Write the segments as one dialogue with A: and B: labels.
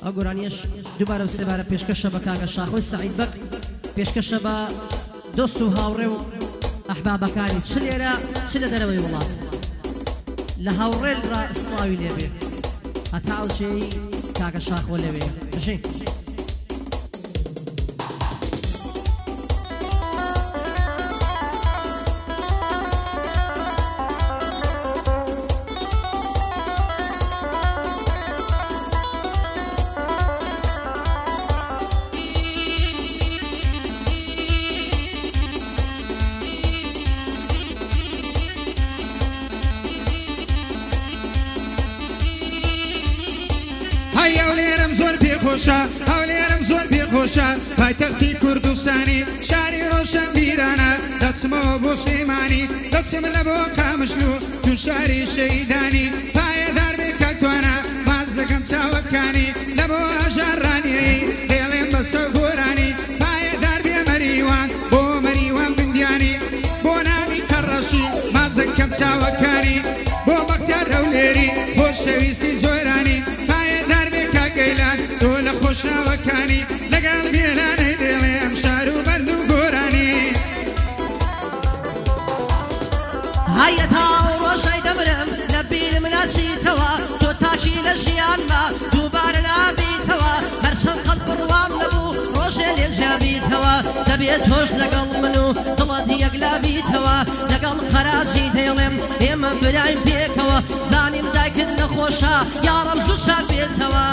A: ئەگۆرانیش دووبارە سێبارە پێشکەشە بە کاکە شاخۆی سەعید بەک پێشکەشە بە دۆست و هاوڕێ و ئەحبابەکانی چ لێرە چ لە دەرەوەی وڵات لە هاوڕێ ڕائیسڵاوی لێبێ هەتا ئەوچەی کاکە شاخۆ لەوێ بژین
B: هەولێرم زۆر پێخۆشە پایتەختی کوردستانی شاری ڕۆشن بیرانە دەچمەوە بۆ سلێمانی دەچم لە بۆ قامشلو تو شاری شەیدانی پایەدار بێ کەکتوانە ماز دەکەم چاوەکانی لە بۆ ئاژارڕانیەی دێڵێم بەسە گۆرانی پایەدار بێ مەریوان بۆ مەریوان بندیانی بۆ نامی کەڕەشی ماز دەکەم چاوەکانی بۆ بەختیار هەولێری خۆشەویستی زۆرانی پایەدار بێ کاگەیلان تۆ لە خۆشناوەکانی لەگەڵ بێلانەی دێڵێ ئەم شار و بەند و گۆرانی
A: هەیە تاو ڕۆژەی دەمرم لە بیرم ناچیتەوە تۆ تاکی لە ژیانمە دووبارە نابیتەوە هەرچەند قەت بڕوام نەبوو ڕۆژێ لێ جیابیتەوە دەبێت تۆش لەگەڵ من و دڵت یەکلابیتەوە لەگەڵ قەراجی دێڵێم ئێمە برایم پێکەوە زانیم دایکت نەخۆشە یاڕەم زوو چاک بێتەوە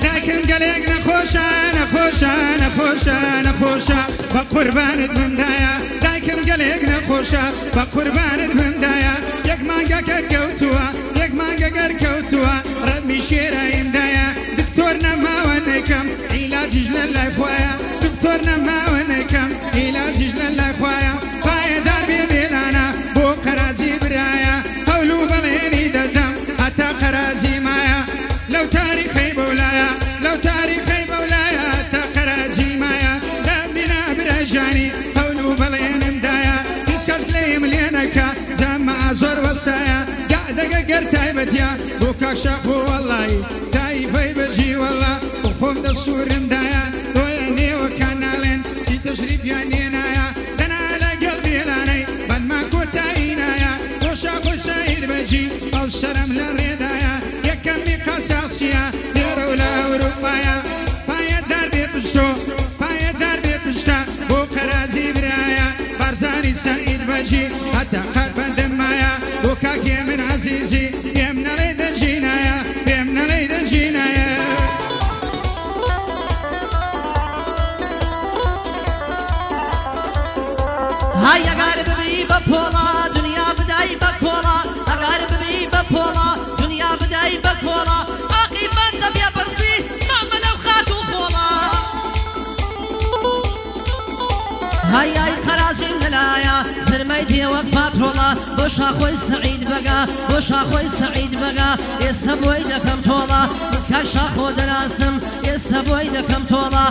B: دایکم گەلێک نەخۆشە نەخۆشە نەخۆشە نەخۆشە بە قوربانت مندایە دایکم گەلێک نەخۆشە بە قوربانت مندایە یەک مانگەکە کەوتووە یەک مانگەگەر کەوتووە ڕەمی شێرایمدایە دکتۆر نەماوە نەکەم عیلاجیش لە لای خۆیە دکتۆر نەماوە نەکەم عیلاجیش لە لای خۆیە پایەدار بێ بێلانە بۆ قەراجی برایە هەول و بەڵێنی دەدەم هەتا قەراجی مایە لەو تاریخەی بەولایە لەو تاریخەی بەولایە تا قەراجی مایە لە بینا برەژانی هەول و بەڵێنمدایە هیچ کەس گلەیم لێ نەکا جەمە زۆر وەسایە گادەگە گەر تایبەتیە بۆ کاک شاخۆ وەڵایی تایفەی بەجی وەڵا خۆم دەسوورمدایە تۆیە نێوەکان ناڵێن چی تەشریفیان نێنایە دەنا لەگەڵ بێلانەی بەدمان کۆتایی نایە بۆ شاخۆی سەعید بەجی ئەو شەرەم لە ڕێدایە یەکەمی قەساسیە لێرە و لە ئەوروپایە پایەدار بێ پشتۆ پایەدار بێ پشتە بۆ قەرازی برایە بارزانی سەعید بەجی هەتا قەت بەندمایە بۆ کاکێ من عەزیزی پێم نەڵێ دەجینایە پێم نەڵێ دەجینایە
A: هاي ئەگار ببی بە پۆڵا دنیا بدای بە کۆڵا ئەگار ببی بە پۆڵا دنیا بدای بە کۆڵا ئاقی بەندە بیا بەرزی مامە لەو خاک و خۆڵا هاي قەرازیم لەلایە زرمەی دێوەک پاترۆڵا بۆ شاخۆی سەعید بەگا بۆ شاخۆی سەعید بەگا ئێستا بۆی دەکەم تۆڵا کاک شاخۆ دەناسم ئێستا بۆی دەکەم تۆڵا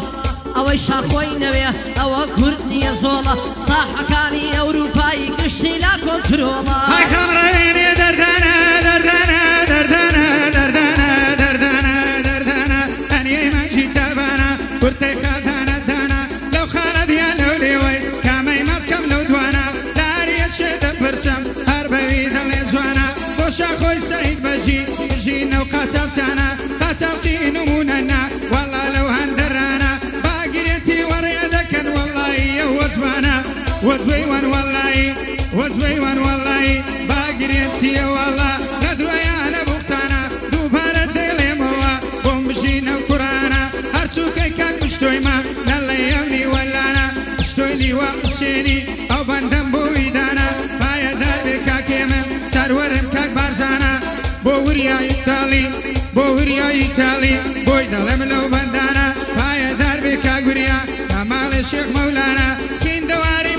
A: ئەوەی شاخۆی نەوێ ئەوە کورد نییە زۆڵە ساحەکانی ئەوروپایی گشتی لا کۆنترۆڵە
B: های خەمڕەوێنێ دەردانە دەردانە دەردانە دەردانە دەردانە دەردانە ئەنیەی مەجی تابانە کورتەی خاتانە دانە لەو خانە دیان لەو لێوەی کامەی مەچکەم لەو دوانە داریە شێ دەپرسم هەر بەوی دەڵێ جوانە بۆ شاخۆی سەعید بەجی ژینە و قاچاقچانە قاچاقچی نمونەنا وەڵا لەو هەندەرانە وزبي وان والله وزبي وان والله باقريتي والله ندروي انا بوقتانا دوباره ديلي موا بومشينا وقرانا هرشو كيكا مشتوي ما نلا يوني ولا انا مشتوي لي وقشيني او بندم بويدانا بايا دابكا كيمن سرورم كاك بارزانا بوريا ايطالي بوريا ايطالي بويدا لملو بندانا بايا دابكا قريا كمال الشيخ مولانا كين دواري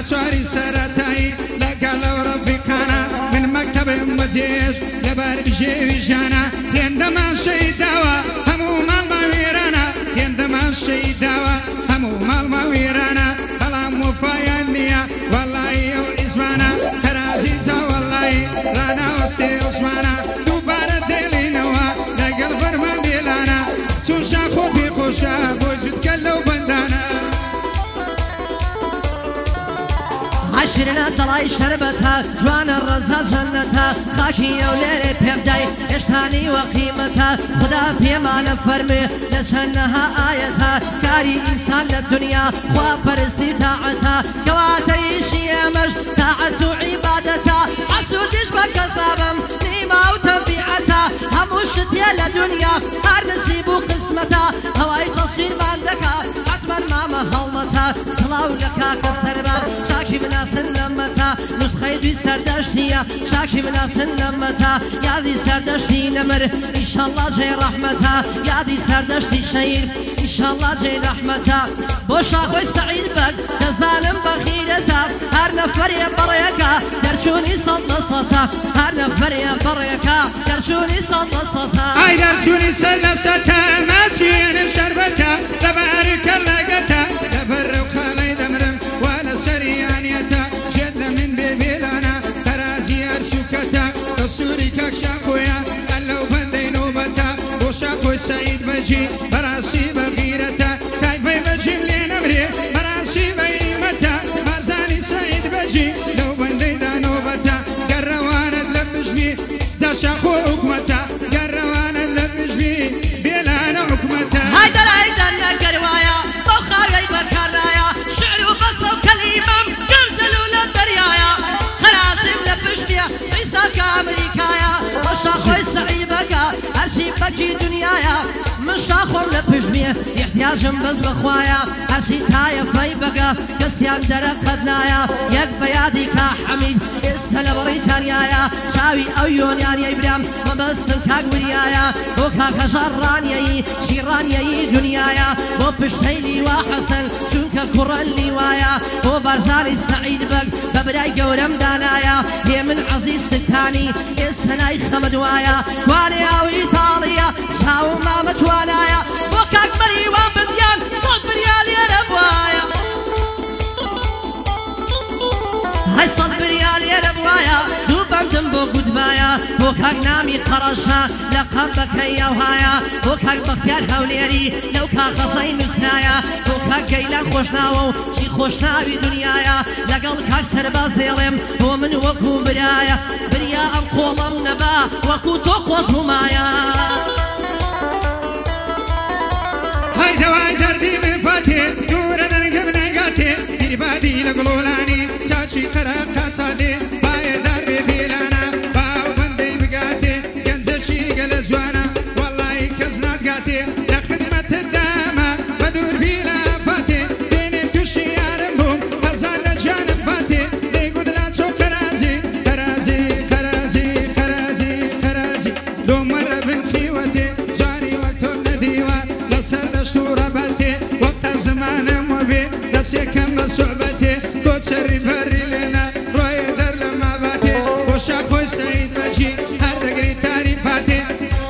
B: شاري سرتاي لقالو رفيقانا من مكتب مزيج لبار بجيبي جانا عندما شيداوا همو مال ما ويرانا عندما شيداوا همو مال ما ويرانا بەڵام وفایان نییە وەڵی ئەو ئیزمانە تەرازیزە وەڵی ڕناوەستی عوسمانە دووبارە دێڵینەوە لەگەڵ فەرمان بێلانە چون شاخۆ پێخۆشە بۆ جوتکە لەو بەندانە
A: عشرنا دڵای شەربەتە جوانە ڕەزا جەنەتە خاکی ئەو لێرێ پێبدای هێشتانی وەقیمەتە خدا پێمانە فەرمێ لە چەندەها ئایەتە کاری ئینسان لە دنیا خوا پەرستی تاعەتە کەواتەیشی ئێمەش تاعەت و عیبادەتە حەسوودیش بە کەس نابم نیما و تەنبیعەتە هەموو شتێ لە دنیا هەر نسیب و قسمەتە هەوای تەسویرمان دەکا حتمەن مامە هەڵمەتە سڵاو لە کاکە سەربا شاکی بناسن لەمەتە نسخەی دوی سەردەشتیە شاکی بناسن لەمەتە یادی سەردەشتی نەمر ئیشەڵڵا جێ ڕەحمەتە یادی سەردەشتی شەیر ئیشەڵڵا جێ ڕەحمەتە بۆ شاخۆی سەعید بەگ دەزانم بەخیرەتە هەر نەفەرێ بەڕێەکە دەرچوونی سەد لە سەدە هەر نەفەرێ بەڕێەکە دەرچوونی سەد لە سەدە
B: ئای دەرچوونی سەد لە سەدە ماچێنە شەربەتە لەبارکە لەگەتە لەبەرە و خاڵەی دەمرم وا لە سەریانیەتە جێت لە من بێبێلانە تەرازی هەرچووکەتە دەسووری کاک شاخۆیە ئەلەو بەندەی نۆبەتە بۆ شاخۆی سەعید بەجی بەڕاستی بەغیرەتە کایفەی بەجیم لێ نەمرێ بەڕاستی بەئیمەتە بارزانی سەعید بەجی لەو بەندەیدا نۆبەتە گەڕەوانت لە پشمی جا شاخۆ حکومەتە گەڕەوانت لە پشمی بێلانە حکومەتە
A: هایدەرایدان نەگەروایە بەو خاوێی بەکارایە شعر و بەسە و کەلیمەم گردن و لە دەریایە خەرازیم لە پشتیە عیساکە ئەمریکایە بۆ شاخۆی سەعیدەکە هەرچی بەکی دنیایە من شاخۆم لە پشتمیە احتیاجم بەس بەخوایە هەرچی تایە فەی بەگە کەسیان دەرەقەت نایە یەک بە یادی کا حەمید ئێستا لە بەڕیتانیایە چاوی ئەو یۆنیانیەی برام مەبەستم کاک وریایە بۆ کاکەژار ڕانیەیی شیڕانیەیی دنیایە بۆ پشتەی لیوا حەسەن چونکە کوڕەن لیوایە بۆ بارزانی سەعید بەگ بە برای گەورەم دانایە هێ من عەزیز سکانی ئێستا نای خەمەدوایە توانێ ئەوی تاڵیە چاوم مامە توانایە بۆ کاک مەریوان بردیان سەد بریا لێرە بوایە هەی سەد بریا لێرە بوایە دوو بەندم بۆ گوتبایە بۆ کاک نامی قەڕەشە لە قەمبەکەی ئەوهایە بۆ کاک بەختیار هەولێری لەو کاغەزەی نووسنایە بۆ کاک گەیلان خۆشناوە و چی خۆشناوی دنیایە لەگەڵ کاک سەرباز دێڵێم بۆ من وەکو برایە بریا ئەم قۆڵەم نەبا وەکو تۆ قۆز هومایە
B: هایدەوای دەردی من فاتێ دوورە دەنگم نەگاتێ دیربادی لە گڵۆلانی چاچی قەرەق قاچادێ باێدار بێ بێلانە باو بەندەی بگاتێ گەنجەکی گەلە جوانە وەڵی کەس ناتگاتێ لە خدمەتت دامە بە دووربیلە فاتێ دێنێ تووشی یارم بووم هەزار لە جانم فاتێ دەیگوترا چۆ قەرازی قەرازی قەرازی قەرازی قەرازی لۆمەرە بنخیوەتێ جاری وەک تۆ نەدیوە لەسەر دەشت و ڕەبەتێ وەقتە زمانم وەبێ دەستێکم بە سوعبەتێ بۆ چەری بەری لێنە ڕۆیە دەر لە ماباتێ بۆ شاخۆی سەعید بەجی هەر دەگری تاریفاتێ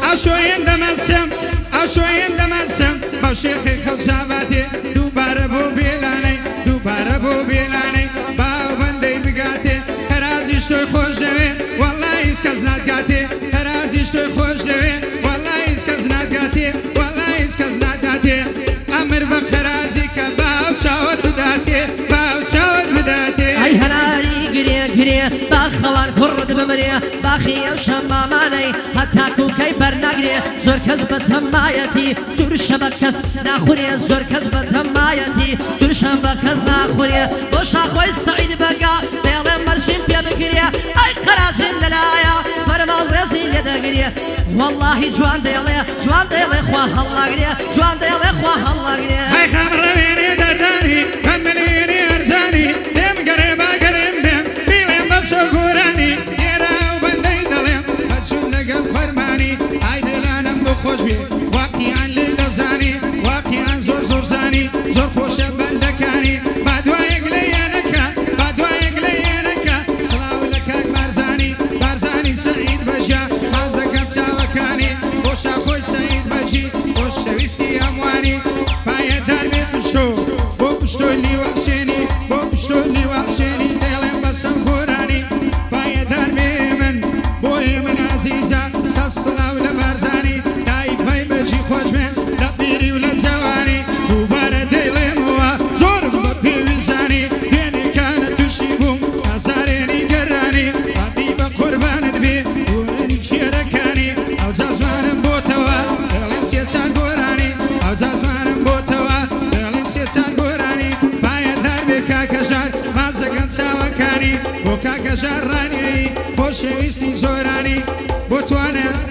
B: ئاشۆیەن دەمەسم ئاشۆیەن دەمەسم بە شێخی خەوساباتێ دووبارە بۆ بێلانەی دووبارە بۆ بێلانەی باو بەندەی بگاتێ هەرازیش تۆی خۆش دەوێ وەڵای هیچ کەس ناتگاتێ هەرازیش تۆی خۆش دەوێ وەڵای هیچ کەس ناتگاتێ وەڵای هیچ کەس ناتگاتێ ئەمر بە قەرازی کە باو چاوت بداتێ باو چاوت بداتێ
A: ئەی هەراری گرێ گرێ باخەوان کوڕت بمرێ باخی ئەو شەمامانەی هەتا کوکەی بەرناگرێ زۆر کەس بە تەمایەتی دوورشە بە کەس ناخورێ زۆر کەس بە تەمایەتی دوورشە بە کەس ناخورێ بۆ شاخۆی سەعید بەگا دێڵێ مەرجیم پێ بگرێ ئەی قەراژین لەلایە بەرماز ڕێزی لێ دەگرێ واللهی جوان دێڵێ خوا هەڵاگرێ جوان دێڵێ خوا هەڵاگرێ
B: هەی خەمڕەوێنێ دەردانی هەمنوێنێ ئەرزانی دێم گەرێ باگەرێم دێم بیڵێم بە چۆ گۆرانی ئێرە ئەو بەندەی دەڵێم هەچوون لەگەڵ فەرمانی ئای دێلانم بۆ خۆش بێ واقیعان لێ دەزانی واقیعان زۆر زۆر زانی زۆر خۆشە بەندەکانی با دوایەک لە یانەکە با دوایەک لە یانەکە سڵاو لە کاک بارزانی سەعید بەژە باز دەکەم چاوەکانی بۆ شاخۆی سەعید بەجی بۆ شەویستی هەموانی پایەدار بێ پشت بۆ لیوەسێنی بۆ پشتۆ لیوەسێنی دێڵێم بەسە گۆرانی پایەدار بێ من بۆیە من عەزیزە سەد سڵاو لە بارزانی تایفای بەجی خۆش بێن لە پیری و لە جەوانی دووبارە دەیڵێمەوە زۆرم بە پێویستانی پێنێکانە تووشی بووم ئازارێنی گەرانی ڕابی بە قوربانت بێ گۆرانی شێرەکانی ئەو جازمانم بۆتەوە دەڵێم سێچان گۆرانی ئەو جازمانم بۆتەوە دەڵێم سێچان گۆرانی پایەدار بێ کاکەژار مازەگەن چاوەکانی بۆ کاکەژار ڕانیایی بۆ شێویستی زۆرانی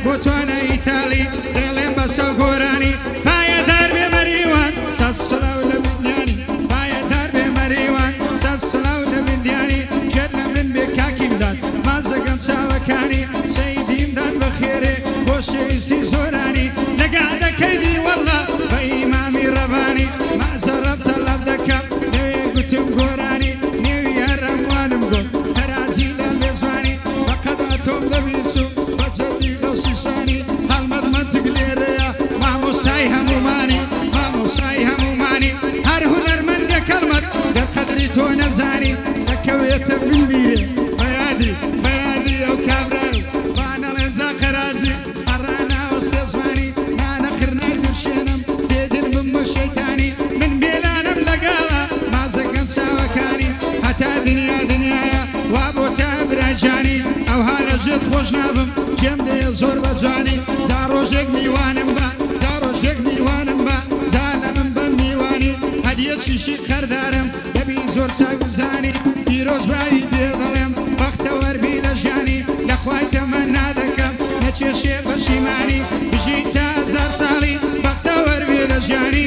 B: بۆ توانە ئیتاڵی دەڵێم بەسە گۆرانی پایەدار بێ مەریوان سەد سڵاو لە بندیانی پایەدار بێ مەریوان سەد سڵاو لە بندیانی گەر لە من بێ کاکیمدان مازەگەم چاوەکانی سەیدیمدان بەخێرێ بۆ شێویستی زۆرانی نەگادەکەیدی وەڵڵا بە ئیمامی ڕەبانی مازە ڕەبتە لەب دەکەم نوێ گوتم گۆرانی نێوی هەرەموانم گۆت تەرازی لە لێزوانی بەقەدا تۆم دەبیرچوو بە جەدی دەسیسانی هەڵمەت منتگ لێرەیە مامۆستای هەمومانی هەر هونەرمەندە کەلمەت دەرقەدری تۆ نەزانی دەکەوێتە بنبیرێ بەیادی ئەو کابرای بانەڵێن زاقەرازی هەڕاناوە سێزوانی نانەخرنای درشێنم دێدربم بە شەیتانی من بێلانم لەگەڵە مازەکەم چاوەکانی هەتا دنیایە وا بۆ تا براجانی ئەوها لە ژێت خۆش نابم جێم دەیە زۆر بە جوانی جا ڕۆژێک میوانم بە جا لە من بەم میوانی هەدیەکیشی قەردارم دەبی زۆر چاکوزانی پیرۆزبایی پێ دەڵێم بەختە وەربی لە ژیانی لە خوای تەمەنا دەکەم نەچێشێ بەشیمانی بژی تا هەزار ساڵی بەختە وەربێ لە ژیانی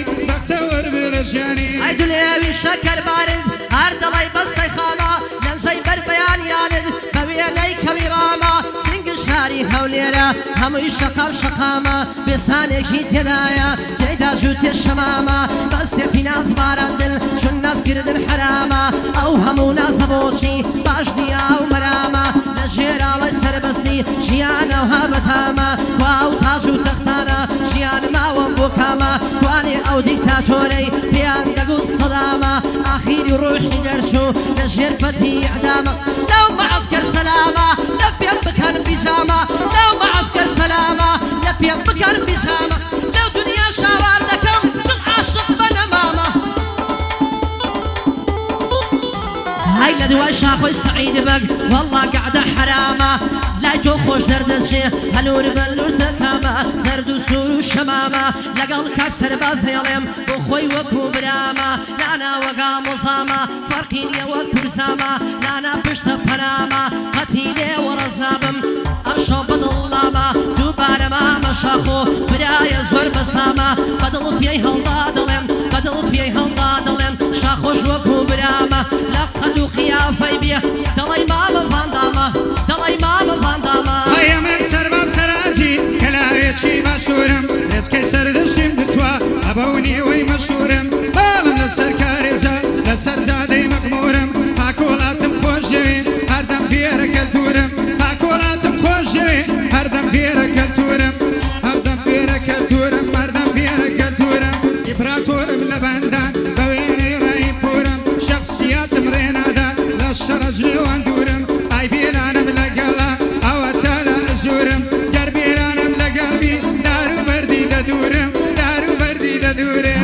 A: ئەی دولێوی شەکەر بارد هەر دەڵی بەستەی خاما لەنجەی بەربەیانیانت بە وێنەی کەوی ڕاما سنگی شاری هەولێرە هەمووی شەقا و شەقامە بێسانێکی تێدایە تێیدا ژووتێ شەمامە بەستێکی ناز باراندن چون نازگردن حرامە ئەو هەموو نازە بۆچی باش دیا و مەرامە لە ژێراڵی سەربەسی ژیانەوها بەتامە وا و تاژ و تەختانە ژیان ماوەم بۆ کامە توانێ ئەو دیکتاتۆرەی پێیان دەگوت سەدامە ئاخیری ڕۆحی دەرچوو لە ژێر پەتی ئەعدامە لەو مەعەسکەر سەلامە لە پێم بکەن بیژامە لەو مەعەسکەر سەلامە لە پێم بکەن بیژامە لەو دنیا شاوار دەکەم دڵ عاشق بە نەمامە هاي لدواي شاخوي سعيد بق والله قاعدة حرامة لا تو خوش دردشي هلور بلور تكامة زرد وسور وشمامة لقل كسر باز يلم وخوي وكو برامة لانا وقا مصامة فرقين يا وكرسامة لانا بشت برامة قتيلي ورزنابم أمشو بدلامة دوبار ما مشاخو برايا زور بسامة بدل بيي هالدادلم شاخوش وكو برامة لقد قيافي بيه دلي ماما فاندامة
B: هيا من سرباز قرازي كلاويتشي مشهورم رزقي سردشتم دتوا أبوني وي مشهورم بالم لسر كاريزا لسر زادي مقمورم هاكولاتم خوش جوين هردم فيرا كالتورم هاكولاتم خوش جوين هردم فيرا كالتورم إبراتورم لبندان بويني راي بورم شخصيات مرينادا لشرجلي واندورم أي بيرانم لقلا أو تالا أزورم قربيرانم لقلبي دارو بردي دورم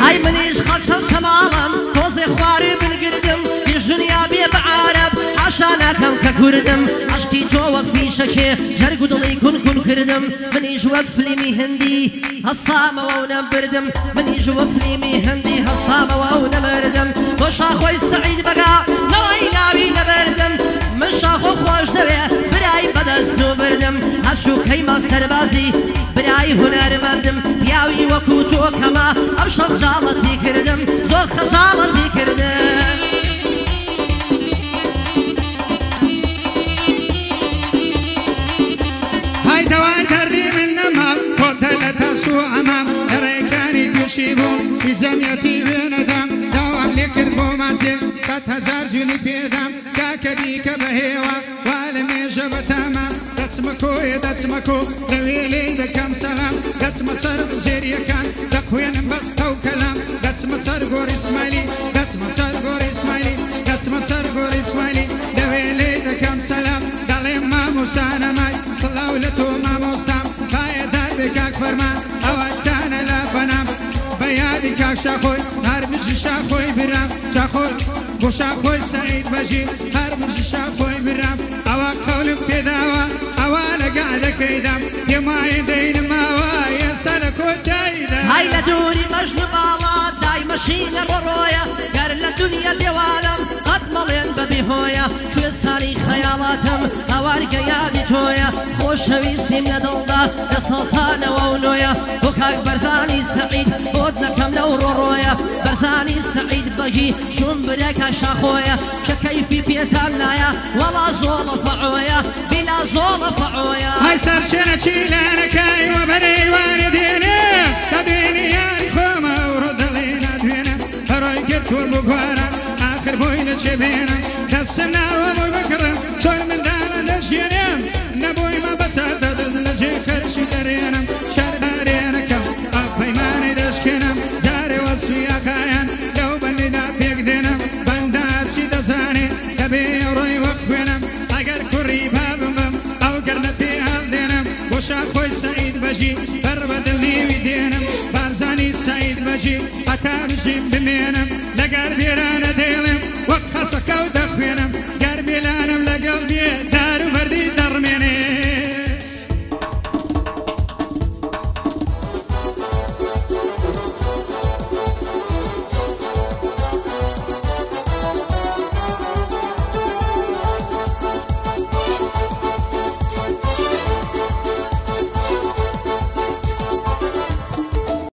A: هاي منيش خلصم سمالم توزي خواري بالقردم يجنيا بي بعرب عشانكم ككردم عشقي توك في شكي زرق ضلي كن كردم منيش وقف لي هندي هالصامة ونبردم منيش وقف لي هندي هالصامة ونبردم وش اخوي سعيد بقى نوي نابي نبردم مش اخو خوش دبي براي بدسو بردم هشو كيما سربازي براي هنرمندم بياوي وكوتو كما امشو خجالتي كردم زود خجالتي كردم
B: هاي دواي تردي من نمام قتلة سوء امام ريكاني تشيبو في زميتي بندم دوام لكربو ما وازێ 100,000 جولی پێدام کاکە دیکە بەهێوە وا لە مێژە بەتامە دەچمە کۆیە دەچمە کۆ لەوێ لێی دەکەم سەلام دەچمە سەر زێریەکان دەخوێنم بەستە و کەلام دەچمە سەر گۆری اسماعیلی دەچمە سەر گۆری اسماعیلی دەچمە سەر گۆری اسماعیلی لەوێ لێی دەکەم سەلام دەڵێم مامۆستانەمای سڵاو لە تۆ مامۆستام پایەدار بێ کاک فەرمان ئەوەتانە لە بەنام بە یادی کاک شاخۆی هەر مژی شاخۆی برام شاخۆی بۆ شاخۆی سەعید بەژی هەر مژی شاخۆی برام ئەوە قەولم پێداوە ئەوە لە گادەکەیدام پێمای دەینماوە ئێستا لە کۆتاییدا
A: هەی لە دووری مەژن باڵا دایمەشینە ڕۆڕۆیە گەر لە دنیا دێوالم قەت مەڵێن بەبێ هۆیە کوێستانی خەیاڵاتم ئەوارگە یادی تۆیە خۆشەویستیم لە دڵدا لە سەڵتانەوە و نۆیە بۆ کاک بەرزانی سەعید بۆت نەکەم لەو ڕۆڕۆیە بەرزانی سەعید بەگی چون برێکە شاخۆیە چە کەیفی پێتان لایە وەڵا زۆڵە فەعۆیە بیلا زۆڵە فەعۆیە
B: هەی سەرچێنە چیلانەکەی وە بەرەیوانە دێنێ دەدێنی یاری خۆمە و ڕۆدەڵێ نادوێنە هەڕۆی گرت وەر بۆ گوارە ئاخر بۆی نەچێ بێنم دەستم ناوە بۆی بکڕم چۆن منداڵە دەژێنێم نەبووی مە بەچات دەدەست لە جێ خەرشی دەرێنم شەردارێنەکەم ئەو پەیمانەی دەشکێنم جارێ وەسویەکایان لەو بەندیدا پێک دێنم بەنداچی دەزانێ دەبێ ڕۆی وەک خوێنم ئەگەر کوڕی بابم بم ئەو گەرنە پێ هەڵدێنم بۆ شاخۆی سەعید بەژی بەر بە دڵنیوی دێنم بارزانی سەعید بەژی هەتا بژیم بمێنم لەگەر بێرانە دێڵێم وەک خەسەکە و دەخوێنم